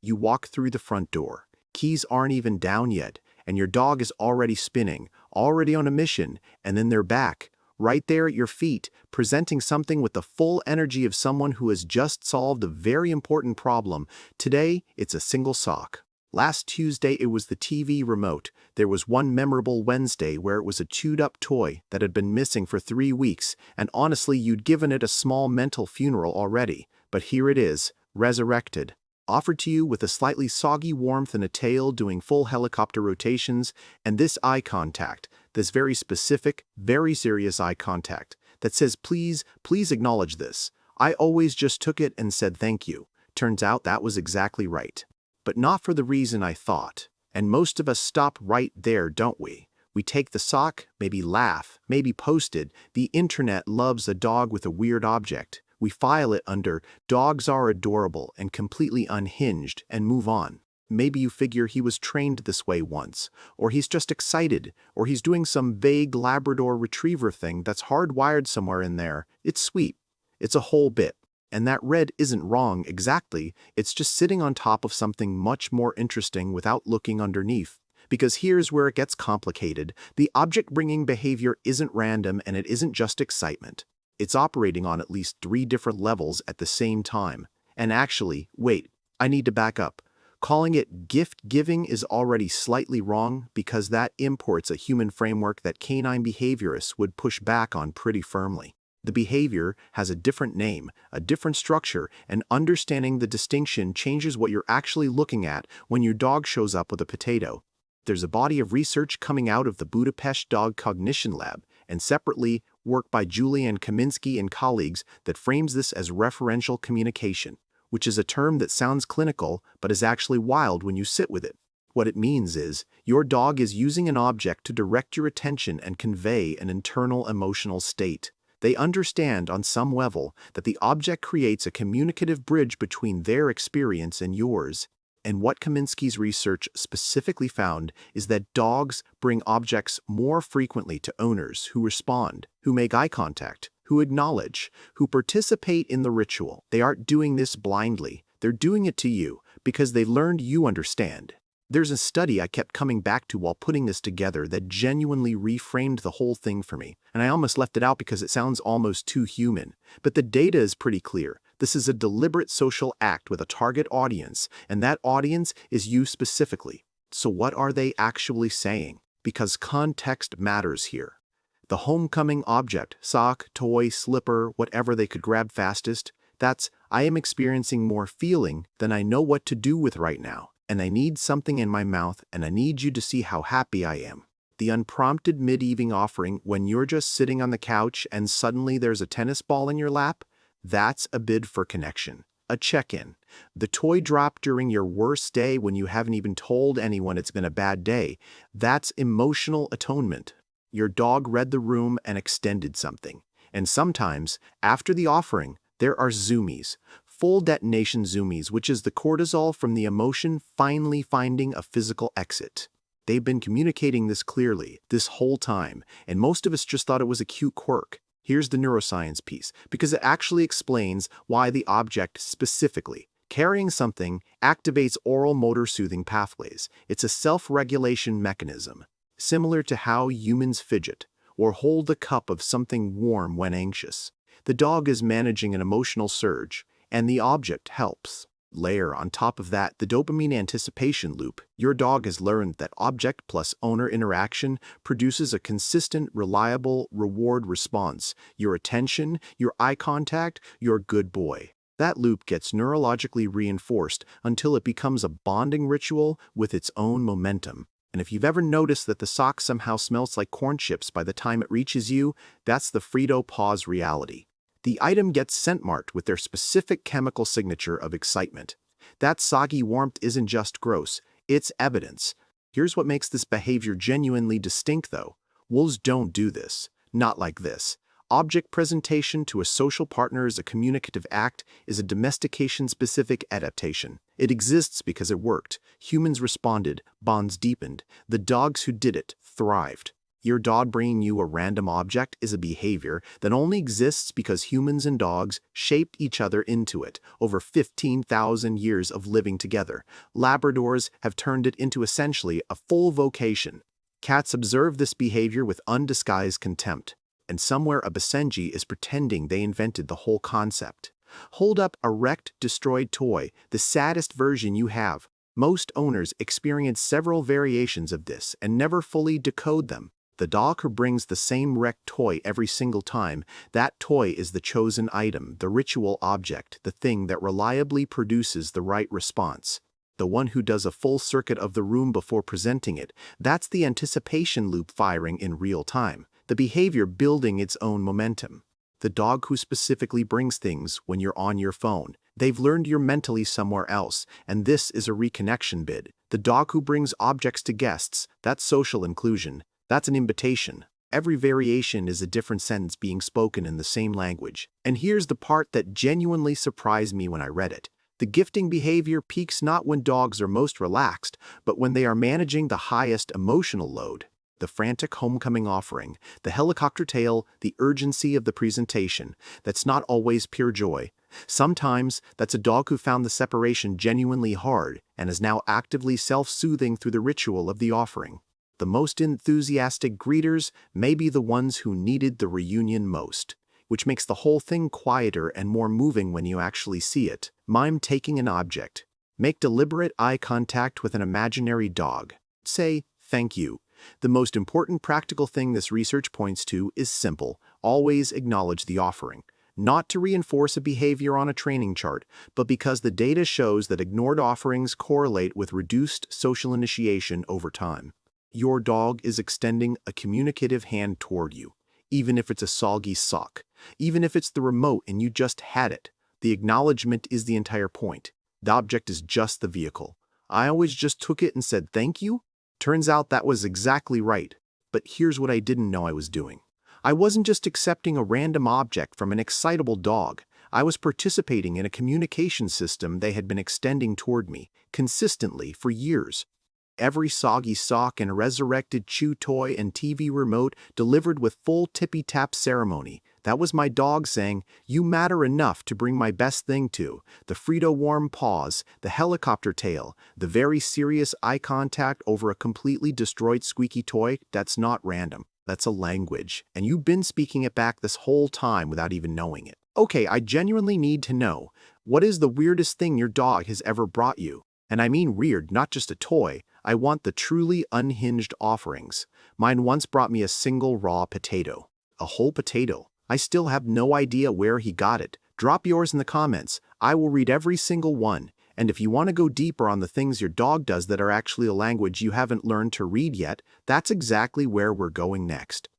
You walk through the front door. Keys aren't even down yet, and your dog is already spinning, already on a mission, and then they're back, right there at your feet, presenting something with the full energy of someone who has just solved a very important problem. Today, it's a single sock. Last Tuesday, it was the TV remote. There was one memorable Wednesday where it was a chewed-up toy that had been missing for 3 weeks, and honestly, you'd given it a small mental funeral already. But here it is, resurrected. Offered to you with a slightly soggy warmth and a tail doing full helicopter rotations, and this eye contact, this very specific, very serious eye contact, that says, please, please acknowledge this. I always just took it and said thank you. Turns out that was exactly right. But not for the reason I thought. And most of us stop right there, don't we? We take the sock, maybe laugh, maybe post it. The internet loves a dog with a weird object. We file it under dogs are adorable and completely unhinged and move on. Maybe you figure he was trained this way once, or he's just excited, or he's doing some vague Labrador retriever thing that's hardwired somewhere in there. It's sweet. It's a whole bit. And that red isn't wrong exactly, it's just sitting on top of something much more interesting without looking underneath. Because here's where it gets complicated. The object-bringing behavior isn't random and it isn't just excitement. It's operating on at least 3 different levels at the same time. And actually, wait, I need to back up. Calling it gift-giving is already slightly wrong because that imports a human framework that canine behaviorists would push back on pretty firmly. The behavior has a different name, a different structure, and understanding the distinction changes what you're actually looking at when your dog shows up with a potato. There's a body of research coming out of the Budapest Dog Cognition Lab, and separately, work by Julian Kaminsky and colleagues that frames this as referential communication, which is a term that sounds clinical but is actually wild when you sit with it. What it means is, your dog is using an object to direct your attention and convey an internal emotional state. They understand on some level that the object creates a communicative bridge between their experience and yours. And what Kaminsky's research specifically found is that dogs bring objects more frequently to owners who respond, who make eye contact, who acknowledge, who participate in the ritual. They aren't doing this blindly. They're doing it to you because they learned you understand. There's a study I kept coming back to while putting this together that genuinely reframed the whole thing for me, and I almost left it out because it sounds almost too human. But the data is pretty clear. This is a deliberate social act with a target audience, and that audience is you specifically. So what are they actually saying? Because context matters here. The homecoming object, sock, toy, slipper, whatever they could grab fastest, that's, I am experiencing more feeling than I know what to do with right now. And I need something in my mouth, and I need you to see how happy I am. The unprompted mid-evening offering when you're just sitting on the couch and suddenly there's a tennis ball in your lap, that's a bid for connection, a check-in. The toy drop during your worst day when you haven't even told anyone it's been a bad day, that's emotional atonement. Your dog read the room and extended something. And sometimes, after the offering, there are zoomies. Full detonation zoomies, which is the cortisol from the emotion finally finding a physical exit. They've been communicating this clearly this whole time, and most of us just thought it was a cute quirk. Here's the neuroscience piece, because it actually explains why the object specifically, carrying something, activates oral motor soothing pathways. It's a self-regulation mechanism, similar to how humans fidget or hold a cup of something warm when anxious. The dog is managing an emotional surge, and the object helps. Layer on top of that the dopamine anticipation loop. Your dog has learned that object plus owner interaction produces a consistent, reliable reward response. Your attention, your eye contact, your good boy. That loop gets neurologically reinforced until it becomes a bonding ritual with its own momentum. And if you've ever noticed that the sock somehow smells like corn chips by the time it reaches you, that's the Frito pause reality. The item gets scent marked with their specific chemical signature of excitement. That soggy warmth isn't just gross, it's evidence. Here's what makes this behavior genuinely distinct though. Wolves don't do this. Not like this. Object presentation to a social partner as a communicative act is a domestication-specific adaptation. It exists because it worked. Humans responded, bonds deepened. The dogs who did it thrived. Your dog bringing you a random object is a behavior that only exists because humans and dogs shaped each other into it over 15,000 years of living together. Labradors have turned it into essentially a full vocation. Cats observe this behavior with undisguised contempt, and somewhere a Basenji is pretending they invented the whole concept. Hold up a wrecked, destroyed toy, the saddest version you have. Most owners experience several variations of this and never fully decode them. The dog who brings the same wrecked toy every single time, that toy is the chosen item, the ritual object, the thing that reliably produces the right response. The one who does a full circuit of the room before presenting it, that's the anticipation loop firing in real time, the behavior building its own momentum. The dog who specifically brings things when you're on your phone. They've learned you're mentally somewhere else, and this is a reconnection bid. The dog who brings objects to guests, that's social inclusion. That's an invitation. Every variation is a different sentence being spoken in the same language. And here's the part that genuinely surprised me when I read it. The gifting behavior peaks not when dogs are most relaxed, but when they are managing the highest emotional load. The frantic homecoming offering, the helicopter tail, the urgency of the presentation. That's not always pure joy. Sometimes that's a dog who found the separation genuinely hard and is now actively self-soothing through the ritual of the offering. The most enthusiastic greeters may be the ones who needed the reunion most, which makes the whole thing quieter and more moving when you actually see it. Mime taking an object. Make deliberate eye contact with an imaginary dog. Say, thank you. The most important practical thing this research points to is simple. Always acknowledge the offering. Not to reinforce a behavior on a training chart, but because the data shows that ignored offerings correlate with reduced social initiation over time. Your dog is extending a communicative hand toward you, even if it's a soggy sock, even if it's the remote and you just had it. The acknowledgement is the entire point. The object is just the vehicle. I always just took it and said thank you. Turns out that was exactly right. But here's what I didn't know I was doing. I wasn't just accepting a random object from an excitable dog. I was participating in a communication system they had been extending toward me, consistently for years. Every soggy sock and resurrected chew toy and TV remote delivered with full tippy-tap ceremony. That was my dog saying, "You matter enough to bring my best thing to." The Frito-warm pause, the helicopter tail, the very serious eye contact over a completely destroyed squeaky toy, that's not random. That's a language, and you've been speaking it back this whole time without even knowing it. Okay, I genuinely need to know, what is the weirdest thing your dog has ever brought you? And I mean weird, not just a toy. I want the truly unhinged offerings. Mine once brought me a single raw potato. A whole potato. I still have no idea where he got it. Drop yours in the comments. I will read every single one. And if you want to go deeper on the things your dog does that are actually a language you haven't learned to read yet, that's exactly where we're going next.